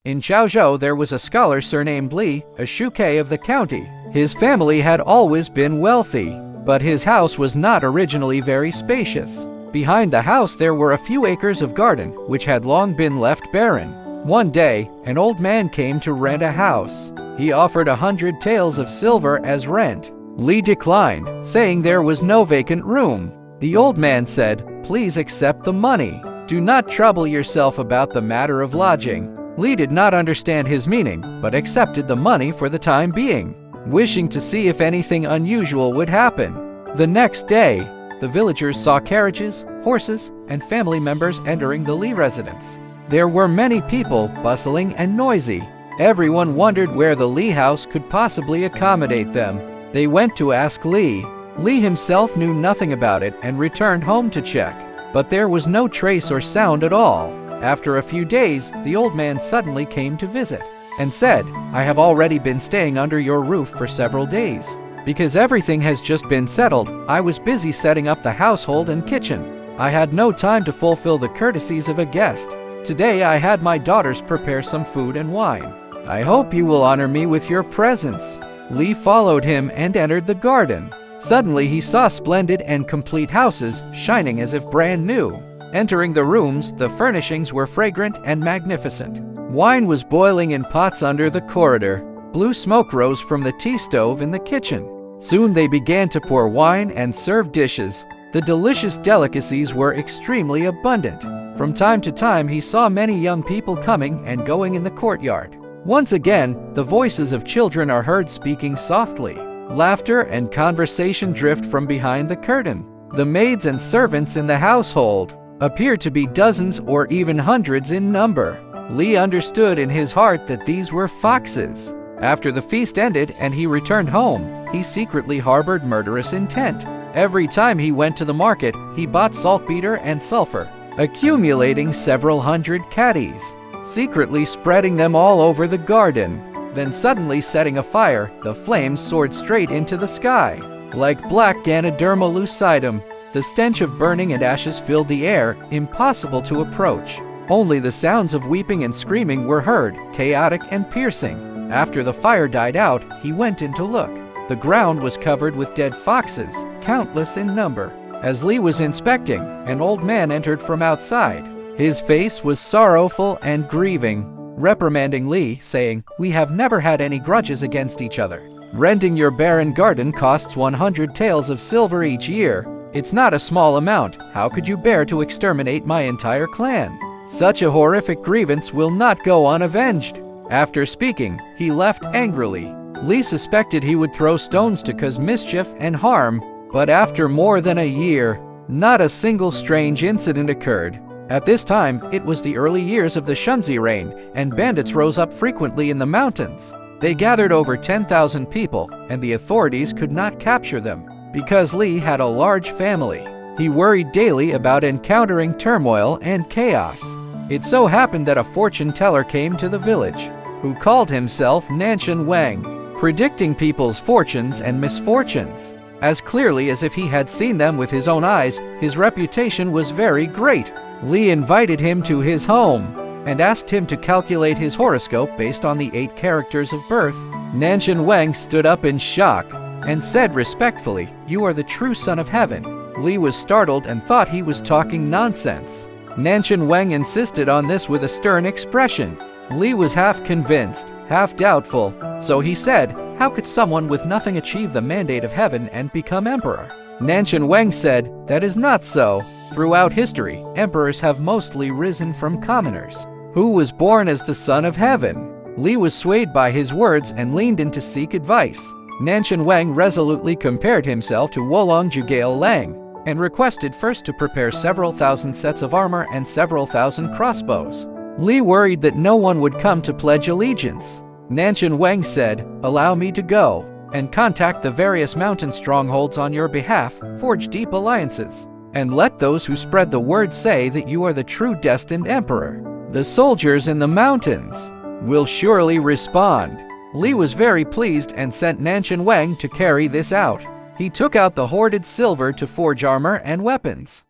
In Chaozhou there was a scholar surnamed Li, a shuke of the county. His family had always been wealthy, but his house was not originally very spacious. Behind the house there were a few acres of garden, which had long been left barren. One day, an old man came to rent a house. He offered 100 taels of silver as rent. Li declined, saying there was no vacant room. The old man said, "Please accept the money. Do not trouble yourself about the matter of lodging." Li did not understand his meaning, but accepted the money for the time being, wishing to see if anything unusual would happen. The next day, the villagers saw carriages, horses, and family members entering the Li residence. There were many people, bustling and noisy. Everyone wondered where the Li house could possibly accommodate them. They went to ask Li. Li himself knew nothing about it and returned home to check, but there was no trace or sound at all. After a few days, the old man suddenly came to visit and said, "I have already been staying under your roof for several days. Because everything has just been settled, I was busy setting up the household and kitchen. I had no time to fulfill the courtesies of a guest. Today I had my daughters prepare some food and wine. I hope you will honor me with your presence." Li followed him and entered the garden. Suddenly he saw splendid and complete houses, shining as if brand new. Entering the rooms, the furnishings were fragrant and magnificent. Wine was boiling in pots under the corridor. Blue smoke rose from the tea stove in the kitchen. Soon they began to pour wine and serve dishes. The delicious delicacies were extremely abundant. From time to time he saw many young people coming and going in the courtyard. Once again, the voices of children are heard speaking softly. Laughter and conversation drift from behind the curtain. The maids and servants in the household appeared to be dozens or even hundreds in number. Li understood in his heart that these were foxes. After the feast ended and he returned home, he secretly harbored murderous intent. Every time he went to the market, he bought saltpeter and sulfur, accumulating several hundred caddies, secretly spreading them all over the garden. Then suddenly setting a fire, the flames soared straight into the sky. Like black Ganoderma lucidum, the stench of burning and ashes filled the air, impossible to approach. Only the sounds of weeping and screaming were heard, chaotic and piercing. After the fire died out, he went in to look. The ground was covered with dead foxes, countless in number. As Li was inspecting, an old man entered from outside. His face was sorrowful and grieving, reprimanding Li, saying, "We have never had any grudges against each other. Renting your barren garden costs 100 taels of silver each year. It's not a small amount. How could you bear to exterminate my entire clan? Such a horrific grievance will not go unavenged." After speaking, he left angrily. Li suspected he would throw stones to cause mischief and harm, but after more than a year, not a single strange incident occurred. At this time, it was the early years of the Shunzi reign, and bandits rose up frequently in the mountains. They gathered over 10,000 people, and the authorities could not capture them. Because Li had a large family, he worried daily about encountering turmoil and chaos. It so happened that a fortune teller came to the village, who called himself Nanshan Wang, predicting people's fortunes and misfortunes. As clearly as if he had seen them with his own eyes, his reputation was very great. Li invited him to his home and asked him to calculate his horoscope based on the 8 characters of birth. Nanshan Wang stood up in shock and said respectfully, "You are the true son of heaven." Li was startled and thought he was talking nonsense. Nanshan Wang insisted on this with a stern expression. Li was half convinced, half doubtful, so he said, "How could someone with nothing achieve the mandate of heaven and become emperor?" Nanshan Wang said, "That is not so. Throughout history, emperors have mostly risen from commoners. Who was born as the son of heaven?" Li was swayed by his words and leaned in to seek advice. Nanshan Wang resolutely compared himself to Wolong Jugale Lang and requested first to prepare several thousand sets of armor and several thousand crossbows. Li worried that no one would come to pledge allegiance. Nanshan Wang said, "Allow me to go and contact the various mountain strongholds on your behalf, forge deep alliances, and let those who spread the word say that you are the true destined emperor. The soldiers in the mountains will surely respond." Li was very pleased and sent Nanshan Wang to carry this out. He took out the hoarded silver to forge armor and weapons.